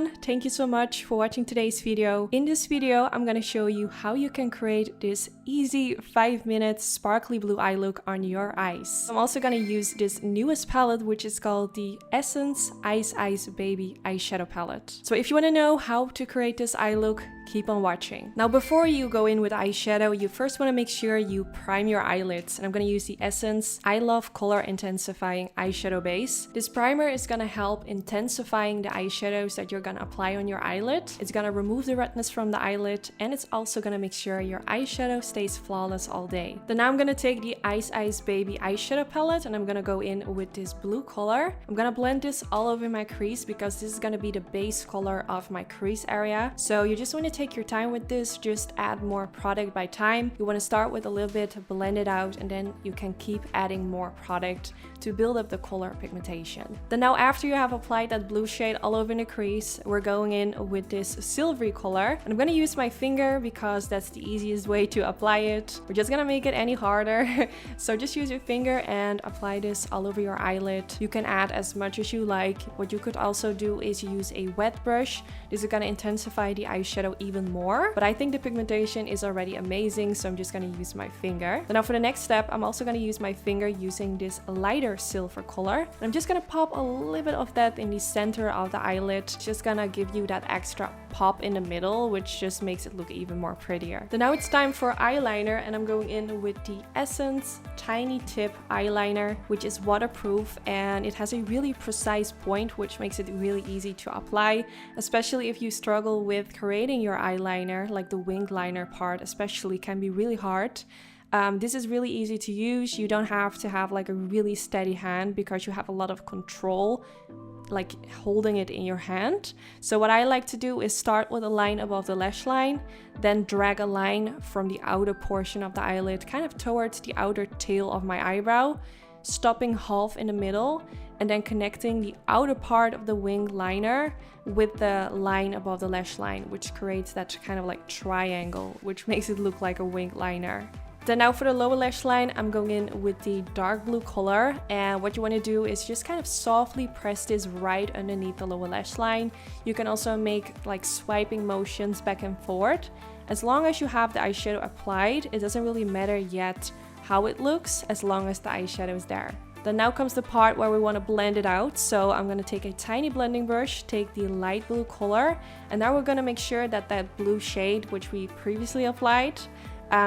everyone, thank you so much for watching today's video. In this video, I'm gonna show you how you can create this easy 5-minute sparkly blue eye look on your eyes. I'm also gonna use this newest palette, which is called the Essence Ice Ice Baby eyeshadow palette. So if you wanna know how to create this eye look, keep on watching. Now before you go in with eyeshadow, you first want to make sure you prime your eyelids, and I'm going to use the Essence I Love Color Intensifying Eyeshadow Base. This primer is going to help intensifying the eyeshadows that you're going to apply on your eyelid. It's going to remove the redness from the eyelid, and it's also going to make sure your eyeshadow stays flawless all day. Then now I'm going to take the Ice Ice Baby eyeshadow palette, and I'm going to go in with this blue color. I'm going to blend this all over my crease because this is going to be the base color of my crease area. So you just want to take your time with this, just add more product by time. You want to start with a little bit, blend it out, and then you can keep adding more product to build up the color pigmentation. Then now after you have applied that blue shade all over the crease, we're going in with this silvery color. And I'm going to use my finger because that's the easiest way to apply it. We're just going to make it any harder. So just use your finger and apply this all over your eyelid. You can add as much as you like. What you could also do is use a wet brush. This is going to intensify the eyeshadow even more, but I think the pigmentation is already amazing, so I'm just going to use my finger. Then now for the next step, I'm also going to use my finger using this lighter silver color. And I'm just going to pop a little bit of that in the center of the eyelid, just going to give you that extra pop in the middle, which just makes it look even more prettier. Then now it's time for eyeliner, and I'm going in with the Essence Tiny Tip eyeliner, which is waterproof, and it has a really precise point, which makes it really easy to apply, especially if you struggle with creating your eyeliner. Like the winged liner part especially can be really hard. This is really easy to use. You don't have to have like a really steady hand because you have a lot of control like holding it in your hand. So what I like to do is start with a line above the lash line, then drag a line from the outer portion of the eyelid kind of towards the outer tail of my eyebrow, stopping half in the middle, and then connecting the outer part of the winged liner with the line above the lash line, which creates that kind of like triangle, which makes it look like a winged liner. Then now for the lower lash line, I'm going in with the dark blue color, and what you want to do is just kind of softly press this right underneath the lower lash line. You can also make like swiping motions back and forth. As long as you have the eyeshadow applied, it doesn't really matter yet how it looks as long as the eyeshadow is there. Then now comes the part where we want to blend it out. So I'm going to take a tiny blending brush, take the light blue color, and now we're going to make sure that that blue shade, which we previously applied,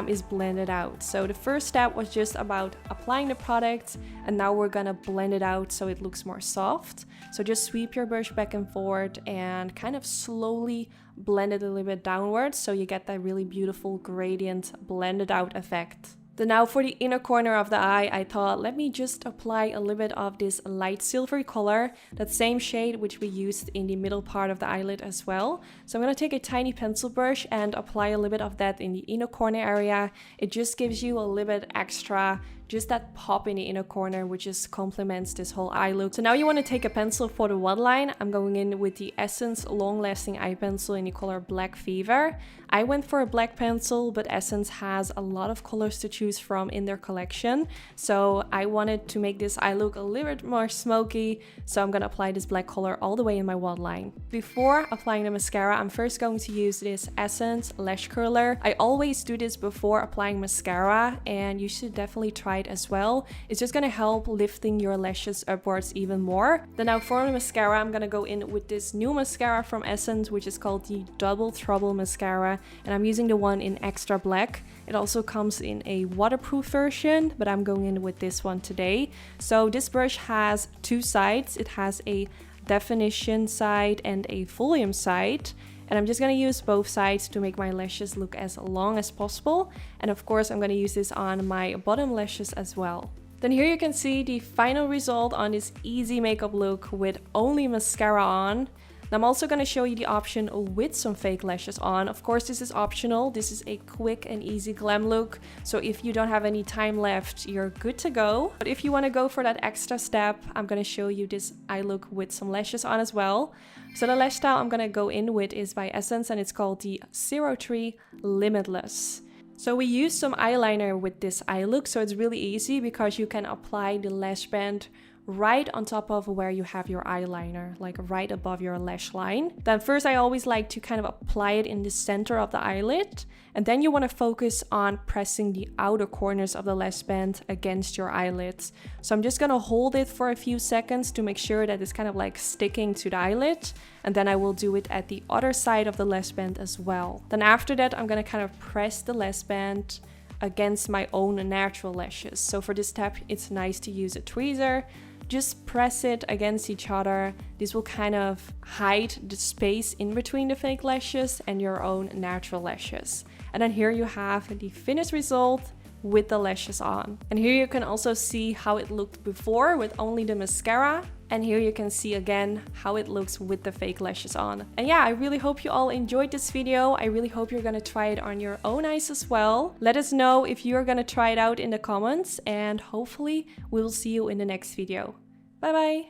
is blended out. So the first step was just about applying the product, and now we're gonna blend it out so it looks more soft. So just sweep your brush back and forth and kind of slowly blend it a little bit downwards so you get that really beautiful gradient blended out effect. Then now for the inner corner of the eye, I thought let me just apply a little bit of this light silvery color, that same shade which we used in the middle part of the eyelid as well. So I'm going to take a tiny pencil brush and apply a little bit of that in the inner corner area. It just gives you a little bit extra, just that pop in the inner corner, which just complements this whole eye look. So now you want to take a pencil for the waterline. I'm going in with the Essence Long Lasting Eye Pencil in the color Black Fever. I went for a black pencil, but Essence has a lot of colors to choose from in their collection. So I wanted to make this eye look a little bit more smoky. So I'm going to apply this black color all the way in my waterline. Before applying the mascara, I'm first going to use this Essence Lash Curler. I always do this before applying mascara, and you should definitely try it as well. It's just going to help lifting your lashes upwards even more. Then now for the mascara, I'm going to go in with this new mascara from Essence, which is called the Double Trouble Mascara, and I'm using the one in Extra Black. It also comes in a waterproof version, but I'm going in with this one today. So this brush has two sides. It has a definition side and a volume side. And I'm just going to use both sides to make my lashes look as long as possible. And of course, I'm going to use this on my bottom lashes as well. Then here you can see the final result on this easy makeup look with only mascara on. I'm also going to show you the option with some fake lashes on. Of course, this is optional. This is a quick and easy glam look. So if you don't have any time left, you're good to go. But if you want to go for that extra step, I'm going to show you this eye look with some lashes on as well. So the lash style I'm going to go in with is by Essence, and it's called the 03 Limitless. So we use some eyeliner with this eye look, so it's really easy because you can apply the lash band right on top of where you have your eyeliner, like right above your lash line. Then first I always like to kind of apply it in the center of the eyelid, and then you want to focus on pressing the outer corners of the lash band against your eyelids. So I'm just gonna hold it for a few seconds to make sure that it's kind of like sticking to the eyelid, and then I will do it at the other side of the lash band as well. Then after that I'm gonna kind of press the lash band against my own natural lashes. So for this step it's nice to use a tweezer. Just press it against each other. This will kind of hide the space in between the fake lashes and your own natural lashes. And then here you have the finished result with the lashes on. And here you can also see how it looked before with only the mascara. And here you can see again how it looks with the fake lashes on. And yeah, I really hope you all enjoyed this video. I really hope you're gonna try it on your own eyes as well. Let us know if you're gonna try it out in the comments, and hopefully we will see you in the next video. Bye bye!